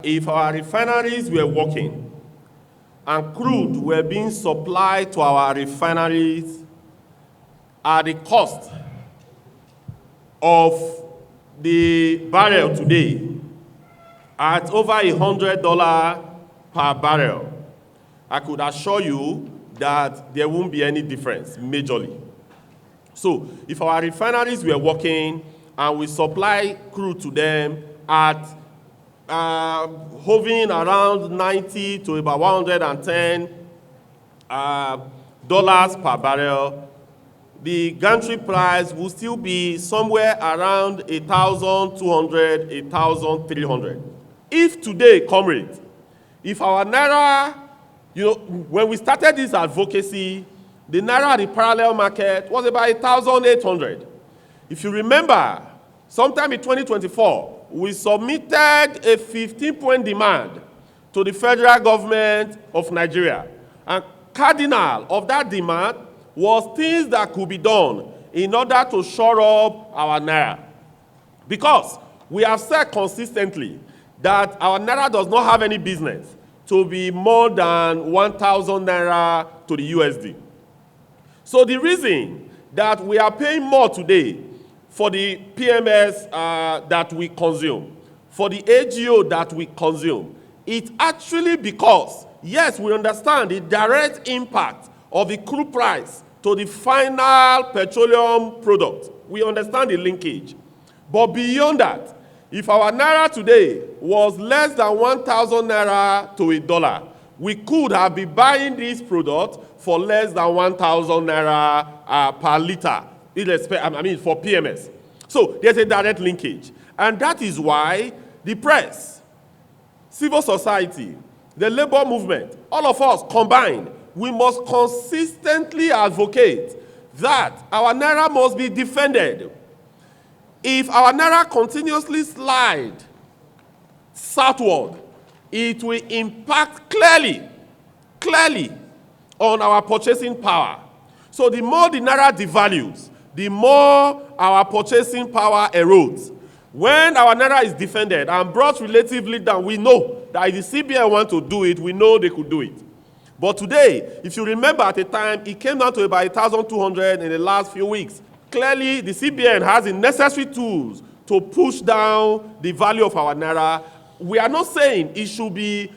If our refineries were working and crude were being supplied to our refineries at the cost of the barrel today at over $100 per barrel, I could assure you that there won't be any difference majorly. So if our refineries were working and we supply crude to them at hovering around 90 to about 110 dollars per barrel, the gantry price will still be somewhere around 1,200, 1,300. If today, comrade, if our naira, when we started this advocacy, the naira at the parallel market was about 1,800. If you remember, sometime in 2024, we submitted a 15-point demand to the federal government of Nigeria. And cardinal of that demand was things that could be done in order to shore up our naira. Because we have said consistently that our naira does not have any business to be more than 1,000 naira to the USD. So the reason that we are paying more today for the PMS that we consume, for the AGO that we consume, it's actually because, yes, we understand the direct impact of the crude price to the final petroleum product. We understand the linkage. But beyond that, if our naira today was less than 1,000 naira to $1, we could have been buying this product for less than 1,000 naira per liter. For PMS. So there's a direct linkage. And that is why the press, civil society, the labor movement, all of us combined, we must consistently advocate that our naira must be defended. If our naira continuously slide southward, it will impact clearly on our purchasing power. So the more the naira devalues, the more our purchasing power erodes. When our naira is defended and brought relatively down, we know that if the CBN want to do it, we know they could do it. But today, if you remember at the time, it came down to about 1,200 in the last few weeks. Clearly, the CBN has the necessary tools to push down the value of our naira. We are not saying it should be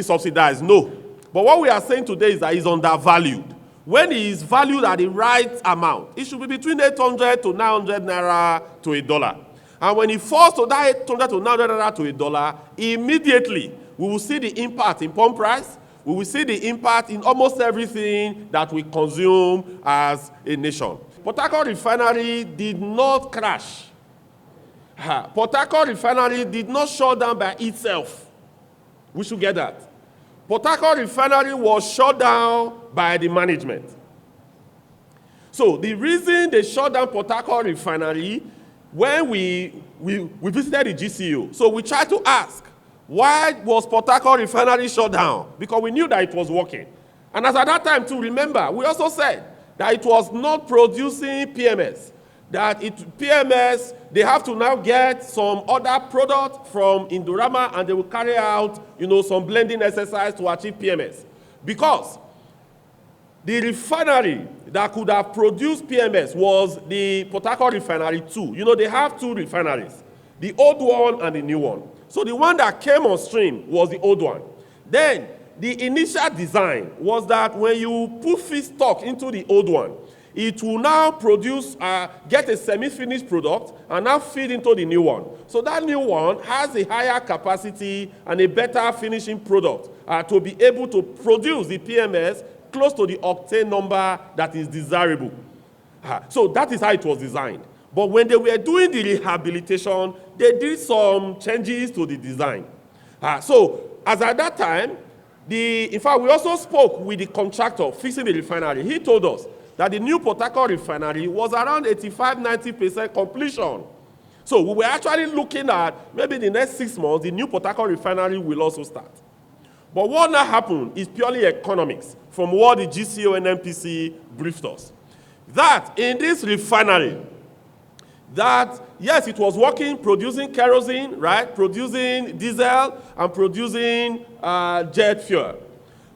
subsidized, no. But what we are saying today is that it's undervalued. When it is valued at the right amount, it should be between 800 to 900 naira to $1. And when it falls to that 800 to 900 naira to $1, immediately we will see the impact in pump price. We will see the impact in almost everything that we consume as a nation. Port Harcourt Refinery did not crash. Port Harcourt Refinery did not shut down by itself. We should get that. Port Harcourt Refinery was shut down by the management. So the reason they shut down Port Harcourt Refinery, when we visited the GCO, so we tried to ask, why was Port Harcourt Refinery shut down? Because we knew that it was working. And as at that time, too, remember, we also said that it was not producing PMS. That PMS, they have to now get some other product from Indorama and they will carry out, some blending exercise to achieve PMS. Because the refinery that could have produced PMS was the Port Harcourt Refinery 2. They have two refineries, the old one and the new one. So the one that came on stream was the old one. Then the initial design was that when you put feedstock into the old one, it will now produce, get a semi-finished product and now feed into the new one. So that new one has a higher capacity and a better finishing product to be able to produce the PMS close to the octane number that is desirable. So that is how it was designed. But when they were doing the rehabilitation, they did some changes to the design. So as at that time, in fact, we also spoke with the contractor fixing the refinery. He told us that the new Port Harcourt Refinery was around 85–90% completion. So we were actually looking at maybe the next 6 months, the new Port Harcourt Refinery will also start. But what now happened is purely economics from what the GCO and NPC briefed us. That in this refinery, that, yes, it was working, producing kerosene, right, producing diesel, and producing jet fuel.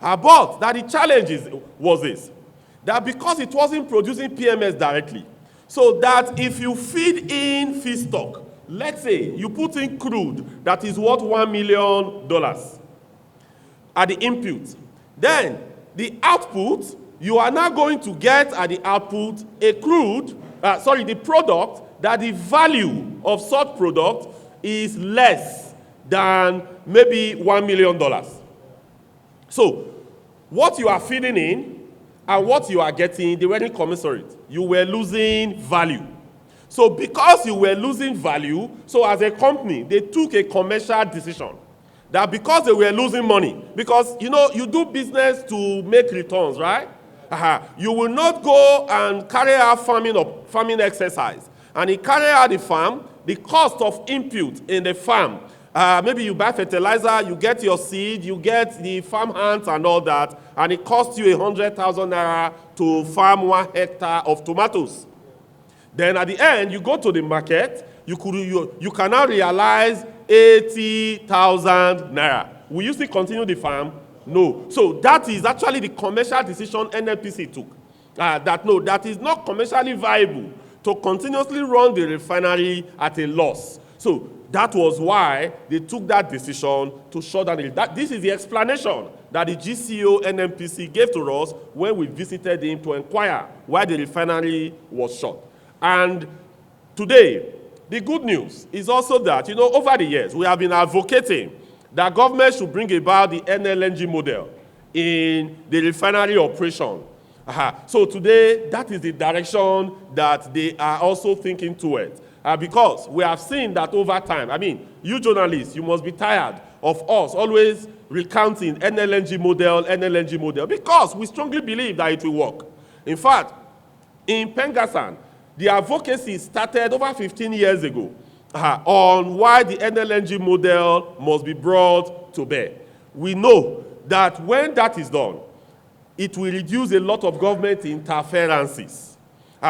But that the challenge was this, that because it wasn't producing PMS directly, so that if you feed in feedstock, let's say you put in crude that is worth $1 million at the input, then the output, you are now going to get at the output a the product that the value of such product is less than maybe $1 million. So what you are feeding in and what you are getting, they weren't commensurate. You were losing value. So because you were losing value, so as a company, they took a commercial decision that because they were losing money, because, you know, you do business to make returns, right? You will not go and carry out farming exercise. And you carry out the farm, the cost of input in the farm, maybe you buy fertilizer, you get your seed, you get the farm hands and all that, and it costs you 100,000 naira to farm 1 hectare of tomatoes. Then at the end, you go to the market, you can now realize 80,000 naira. Will you still continue the farm? No. So that is actually the commercial decision NNPC took. That is not commercially viable to continuously run the refinery at a loss. So that was why they took that decision to shut down it. This is the explanation that the GCO NNPC gave to us when we visited him to inquire why the refinery was shut. And today, the good news is also that, you know, over the years, we have been advocating that government should bring about the NLNG model in the refinery operation. So today, that is the direction that they are also thinking towards. Because we have seen that over time, I mean, you journalists, you must be tired of us always recounting NLNG model, because we strongly believe that it will work. In fact, in Pengassan, the advocacy started over 15 years ago on why the NLNG model must be brought to bear. We know that when that is done, it will reduce a lot of government interferences.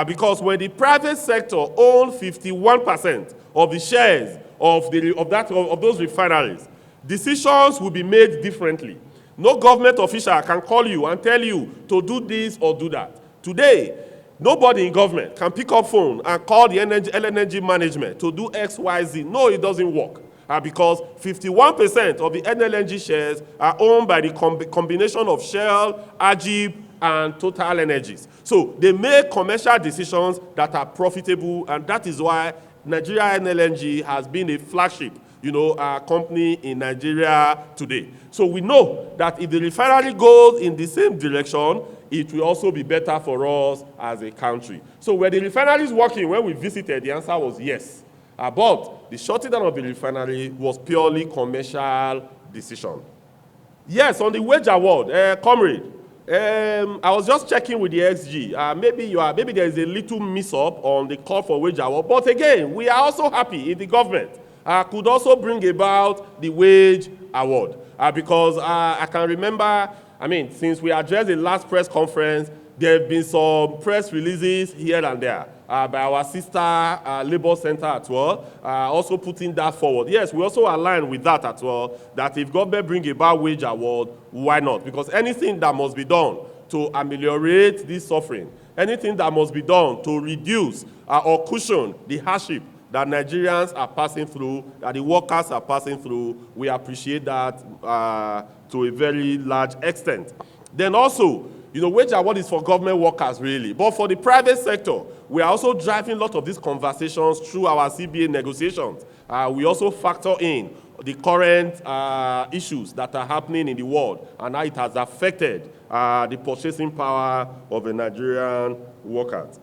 Because when the private sector owns 51% of the shares of those refineries, decisions will be made differently. No government official can call you and tell you to do this or do that. Today, nobody in government can pick up phone and call the LNG management to do X, Y, Z. No, it doesn't work. Because 51% of the NLNG shares are owned by the combination of Shell, Ajib, and Total Energies. So they make commercial decisions that are profitable, and that is why Nigeria NLNG has been a flagship, company in Nigeria today. So we know that if the refinery goes in the same direction, it will also be better for us as a country. So were the refineries working when we visited? The answer was yes. But the shutting down of the refinery was purely commercial decision. Yes, on the wage award, comrade, I was just checking with the XG. Maybe there is a little mix-up on the call for wage award. But again, we are also happy if the government could also bring about the wage award. Because I can remember, since we addressed the last press conference, there have been some press releases here and there by our sister Labour Center as well, also putting that forward. Yes, we also align with that as well, that if government bring about wage award, why not? Because anything that must be done to ameliorate this suffering, anything that must be done to reduce or cushion the hardship that Nigerians are passing through, that the workers are passing through, we appreciate that to a very large extent. Then also, wage award is for government workers, really. But for the private sector, we are also driving a lot of these conversations through our CBA negotiations. We also factor in the current issues that are happening in the world and how it has affected the purchasing power of the Nigerian workers.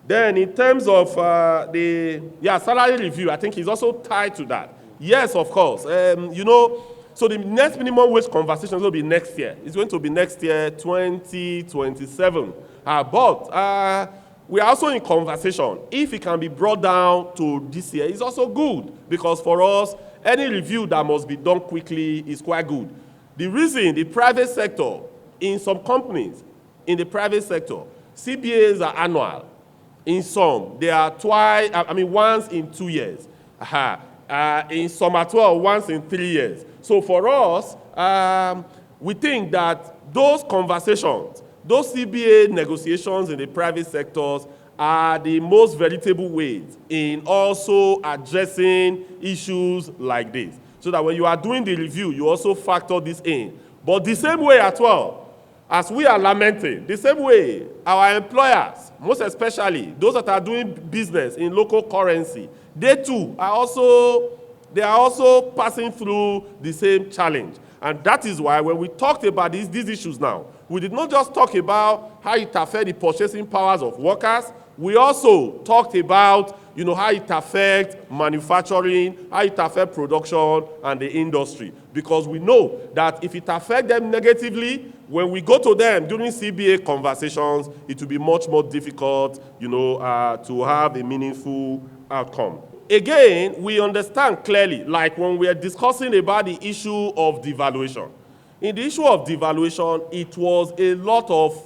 Then in terms of salary review, I think it's also tied to that. Yes, of course. So the next minimum wage conversation will be next year. It's going to be next year, 2027. But we are also in conversation. If it can be brought down to this year, it's also good. Because for us, any review that must be done quickly is quite good. The reason the private sector, in some companies, in the private sector, CBAs are annual. In some, they are twice, once in 2 years. In some as well, once in 3 years. So for us, we think that those conversations, those CBA negotiations in the private sectors are the most veritable ways in also addressing issues like this. So that when you are doing the review, you also factor this in. But the same way as well, as we are lamenting, the same way our employers, most especially those that are doing business in local currency, they too are also passing through the same challenge. And that is why when we talked about these issues now, we did not just talk about how it affects the purchasing powers of workers, we also talked about how it affects manufacturing, how it affects production and the industry. Because we know that if it affects them negatively, when we go to them during CBA conversations, it will be much more difficult, to have a meaningful outcome. Again, we understand clearly, like when we are discussing about the issue of devaluation. In the issue of devaluation, it was a lot of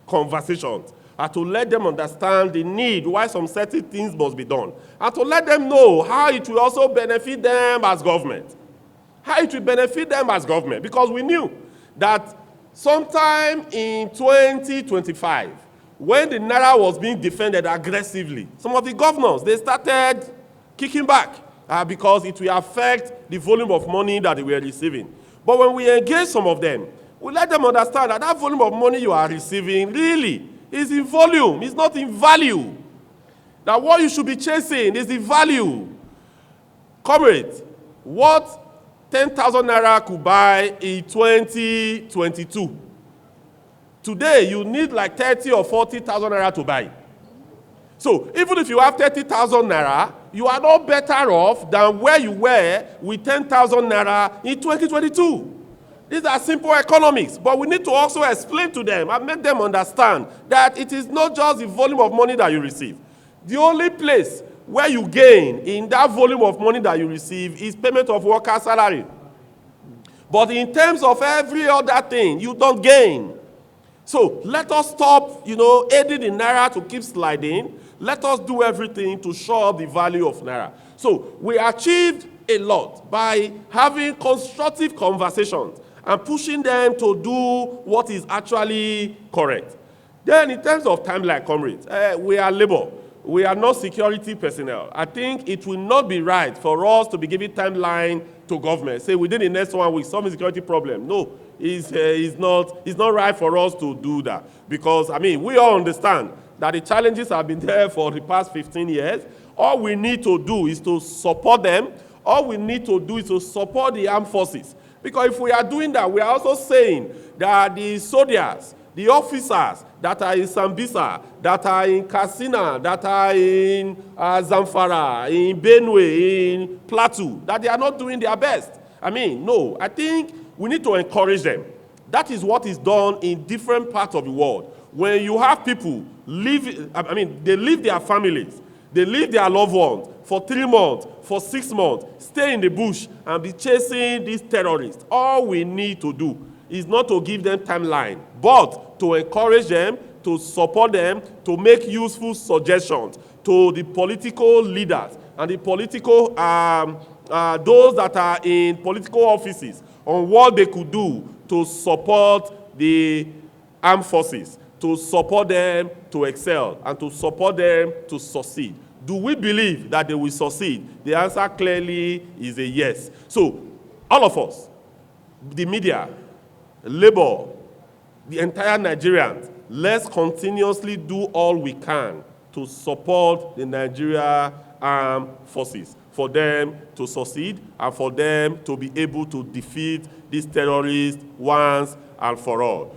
conversations to let them understand the need, why some certain things must be done, and to let them know how it will also benefit them as government. How it will benefit them as government, because we knew that sometime in 2025, when the Naira was being defended aggressively, some of the governors, they started kicking back because it will affect the volume of money that they were receiving. But when we engage some of them, we let them understand that that volume of money you are receiving really is in volume, it's not in value. That what you should be chasing is the value. Comrade, what 10,000 Naira could buy in 2022, today you need like 30 or 40,000 Naira to buy. So even if you have 30,000 Naira, you are not better off than where you were with 10,000 Naira in 2022. These are simple economics, but we need to also explain to them and make them understand that it is not just the volume of money that you receive. The only place where you gain in that volume of money that you receive is payment of worker salary. But in terms of every other thing, you don't gain. So let us stop, aiding the Naira to keep sliding. Let us do everything to show up the value of Naira. So we achieved a lot by having constructive conversations and pushing them to do what is actually correct. Then in terms of timeline, comrades, we are labor. We are not security personnel. I think it will not be right for us to be giving timeline to government. Say within the next 1 week, solve the security problem. No, it's not right for us to do that. Because, we all understand that the challenges have been there for the past 15 years. All we need to do is to support them. All we need to do is to support the armed forces. Because if we are doing that, we are also saying that the soldiers, the officers that are in Sambisa, that are in Katsina, that are in Zamfara, in Benue, in Plateau, that they are not doing their best. No, I think we need to encourage them. That is what is done in different parts of the world. When you have people they leave their families, they leave their loved ones for 3 months, for 6 months, stay in the bush and be chasing these terrorists. All we need to do is not to give them timeline, but to encourage them, to support them, to make useful suggestions to the political leaders and the political, those that are in political offices on what they could do to support the armed forces, to support them to excel, and to support them to succeed. Do we believe that they will succeed? The answer clearly is a yes. So, all of us, the media, labor, the entire Nigerians, let's continuously do all we can to support the Nigeria armed forces, for them to succeed and for them to be able to defeat these terrorists once and for all.